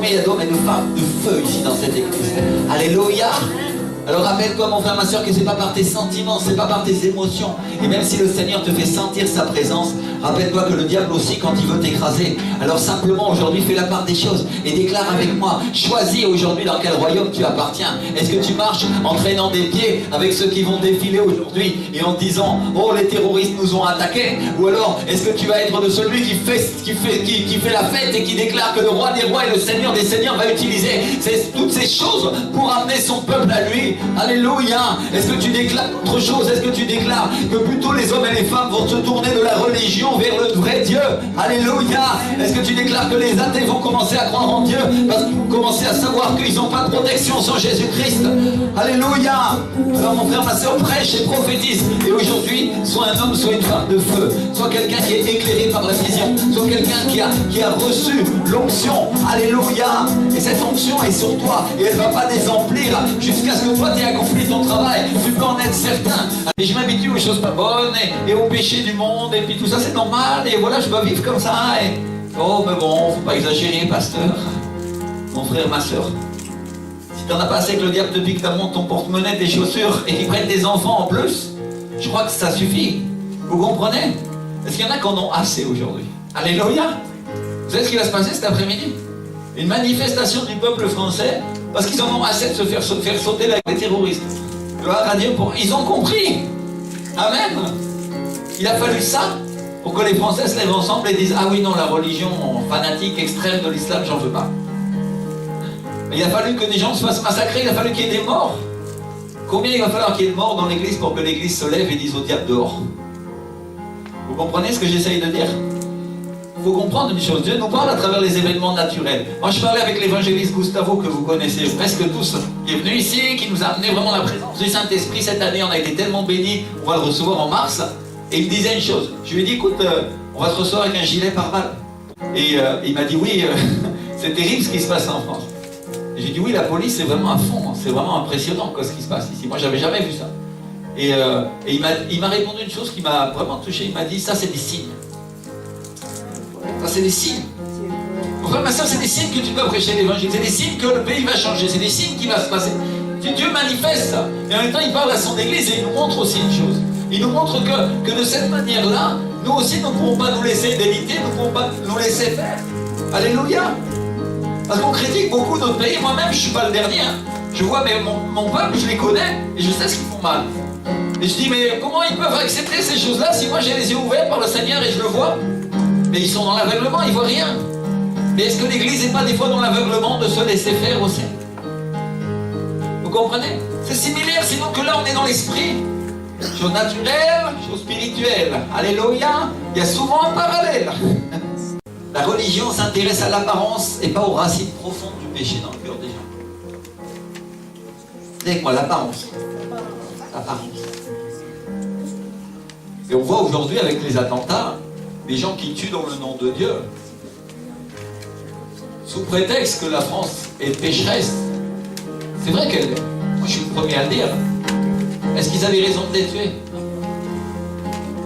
Combien il y a d'hommes et de femmes de feu ici dans cette église? Alléluia. Alors rappelle-toi mon frère, ma soeur, que c'est pas par tes sentiments, c'est pas par tes émotions. Et même si le Seigneur te fait sentir sa présence, rappelle-toi que le diable aussi, quand il veut t'écraser, alors simplement aujourd'hui fais la part des choses et déclare avec moi, choisis aujourd'hui dans quel royaume tu appartiens. Est-ce que tu marches en traînant des pieds avec ceux qui vont défiler aujourd'hui et en disant, oh les terroristes nous ont attaqués? Ou alors est-ce que tu vas être de celui qui fait la fête et qui déclare que le roi des rois et le Seigneur des seigneurs va utiliser toutes ces choses pour amener son peuple à lui? Alléluia. Est-ce que tu déclares autre chose? Est-ce que tu déclares que plutôt les hommes et les femmes vont se tourner de la religion vers le vrai Dieu? Alléluia. Est-ce que tu déclares que les athées vont commencer à croire en Dieu parce qu'ils vont commencer à savoir qu'ils n'ont pas de protection sans Jésus-Christ? Alléluia. Alors mon frère, ma soeur, prêche et prophétise. Et aujourd'hui, soit un homme, soit une femme de feu, soit quelqu'un qui est éclairé par la vision, soit quelqu'un qui a reçu l'onction. Alléluia. Et cette onction est sur toi et elle ne va pas désemplir jusqu'à ce que toi tu aies accompli ton travail. Tu peux en être certain. Et je m'habitue aux choses pas bonnes et aux péchés du monde et puis tout ça c'est normal et voilà je dois vivre comme ça et... Oh mais bon, faut pas exagérer pasteur. Mon frère, ma soeur, si t'en as pas assez que le diable te pique ton porte-monnaie, tes chaussures et qu'il prenne tes enfants en plus, je crois que ça suffit. Vous comprenez? Est-ce qu'il y en a qui en ont assez aujourd'hui? Alléluia. Vous savez ce qui va se passer cet après-midi? Une manifestation du peuple français parce qu'ils en ont assez de se faire sauter les terroristes. Gloire à Dieu ils ont compris. Amen. Il a fallu ça pour que les Français se lèvent ensemble et disent, ah oui non, la religion fanatique extrême de l'islam, j'en veux pas. Mais il a fallu que des gens se fassent massacrer, il a fallu qu'il y ait des morts. Combien il va falloir qu'il y ait de morts dans l'église pour que l'église se lève et dise au diable dehors? Vous comprenez ce que j'essaye de dire? Il faut comprendre une chose, Dieu nous parle à travers les événements naturels. Moi je parlais avec l'évangéliste Gustavo que vous connaissez presque tous, qui est venu ici, qui nous a amené vraiment la présence du Saint-Esprit. Cette année on a été tellement bénis, on va le recevoir en mars. Et il disait une chose, je lui ai dit écoute, on va te recevoir avec un gilet pare-balles. Et il m'a dit oui, c'est terrible ce qui se passe en France. Et j'ai dit oui, la police c'est vraiment à fond, c'est vraiment impressionnant quoi, ce qui se passe ici. Moi j'avais jamais vu ça. Et il m'a répondu une chose qui m'a vraiment touché, il m'a dit ça c'est des signes. Ça c'est des signes. Mon frère, ma soeur, c'est des signes que tu dois prêcher l'évangile. C'est des signes que le pays va changer. C'est des signes qui vont se passer. Dieu manifeste ça. Et en même temps, il parle à son église et il nous montre aussi une chose. Il nous montre que de cette manière-là, nous aussi, nous ne pouvons pas nous laisser déliter, nous ne pouvons pas nous laisser faire. Alléluia. Parce qu'on critique beaucoup notre pays. Moi-même, je ne suis pas le dernier. Hein. Je vois, mais mon peuple, je les connais et je sais ce qu'ils font mal. Et je dis, mais comment ils peuvent accepter ces choses-là si moi j'ai les yeux ouverts par le Seigneur et je le vois? Mais ils sont dans l'aveuglement, ils ne voient rien. Mais est-ce que l'Église n'est pas des fois dans l'aveuglement de se laisser faire aussi? Vous comprenez? C'est similaire, sinon que là on est dans l'esprit. Chose naturelle, chose spirituelle. Alléluia. Il y a souvent un parallèle. La religion s'intéresse à l'apparence et pas aux racines profondes du péché dans le cœur des gens. C'est avec moi, l'apparence. L'apparence. Et on voit aujourd'hui avec les attentats, des gens qui tuent dans le nom de Dieu, sous prétexte que la France est pécheresse. C'est vrai qu'elle est. Moi je suis le premier à le dire. Est-ce qu'ils avaient raison de les tuer?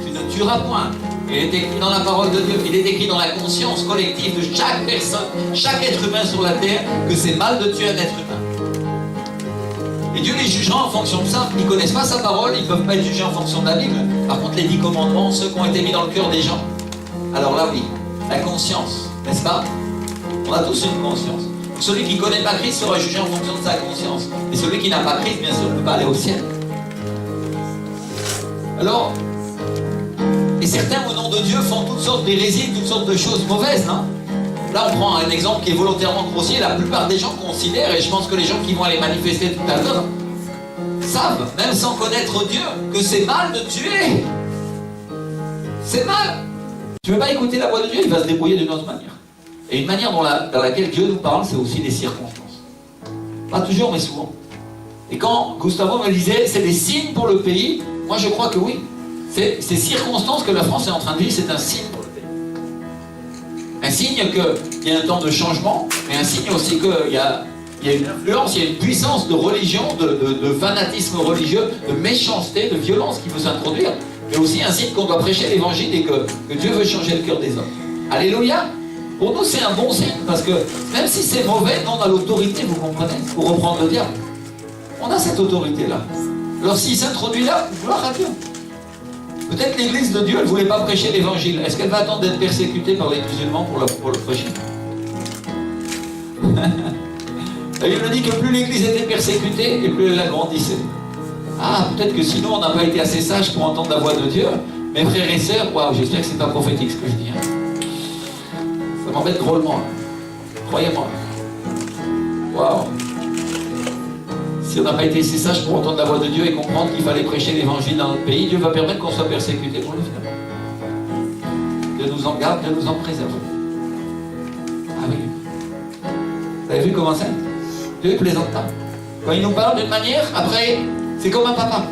Tu ne tueras point. Il est écrit dans la parole de Dieu, il est écrit dans la conscience collective de chaque personne, chaque être humain sur la terre, que c'est mal de tuer un être humain. Et Dieu les jugera en fonction de ça. Ils ne connaissent pas sa parole, ils ne peuvent pas être jugés en fonction de la Bible. Par contre, les 10 commandements, ceux qui ont été mis dans le cœur des gens, alors là oui, la conscience, n'est-ce pas? On a tous une conscience. Donc celui qui ne connaît pas Christ sera jugé en fonction de sa conscience. Et celui qui n'a pas Christ, bien sûr, ne peut pas aller au ciel. Alors, et certains au nom de Dieu font toutes sortes d'hérésies, toutes sortes de choses mauvaises, non? Là on prend un exemple qui est volontairement grossier. La plupart des gens considèrent, et je pense que les gens qui vont aller manifester tout à l'heure savent, même sans connaître Dieu, que c'est mal de tuer. C'est mal. Tu ne veux pas écouter la voix de Dieu, il va se débrouiller d'une autre manière. Et une manière dans laquelle Dieu nous parle, c'est aussi les circonstances. Pas toujours, mais souvent. Et quand Gustavo me disait, c'est des signes pour le pays, moi je crois que oui. Ces circonstances que la France est en train de vivre, c'est un signe pour le pays. Un signe qu'il y a un temps de changement, mais un signe aussi qu'il y a une influence, il y a une puissance de religion, de fanatisme religieux, de méchanceté, de violence qui veut s'introduire. Mais aussi un signe qu'on doit prêcher l'évangile et que Dieu veut changer le cœur des hommes. Alléluia. Pour nous, c'est un bon signe, parce que même si c'est mauvais, nous, on a l'autorité, vous comprenez, pour reprendre le diable. On a cette autorité-là. Alors s'il s'introduit là, gloire à Dieu. Peut-être l'église de Dieu, elle ne voulait pas prêcher l'évangile. Est-ce qu'elle va attendre d'être persécutée par les musulmans pour le prêcher? La Bible dit que plus l'église était persécutée, et plus elle agrandissait. Ah, peut-être que sinon on n'a pas été assez sage pour entendre la voix de Dieu. Mes frères et sœurs, waouh, j'espère que c'est pas prophétique ce que je dis. Hein. Ça m'embête drôlement. Croyez-moi. Waouh. Si on n'a pas été assez sage pour entendre la voix de Dieu et comprendre qu'il fallait prêcher l'évangile dans notre pays, Dieu va permettre qu'on soit persécuté pour le faire. Dieu nous en garde, Dieu nous en préserve. Ah oui. Vous avez vu comment c'est? Dieu ne plaisante pas. Quand il nous parle d'une manière, après, c'est comme un papa.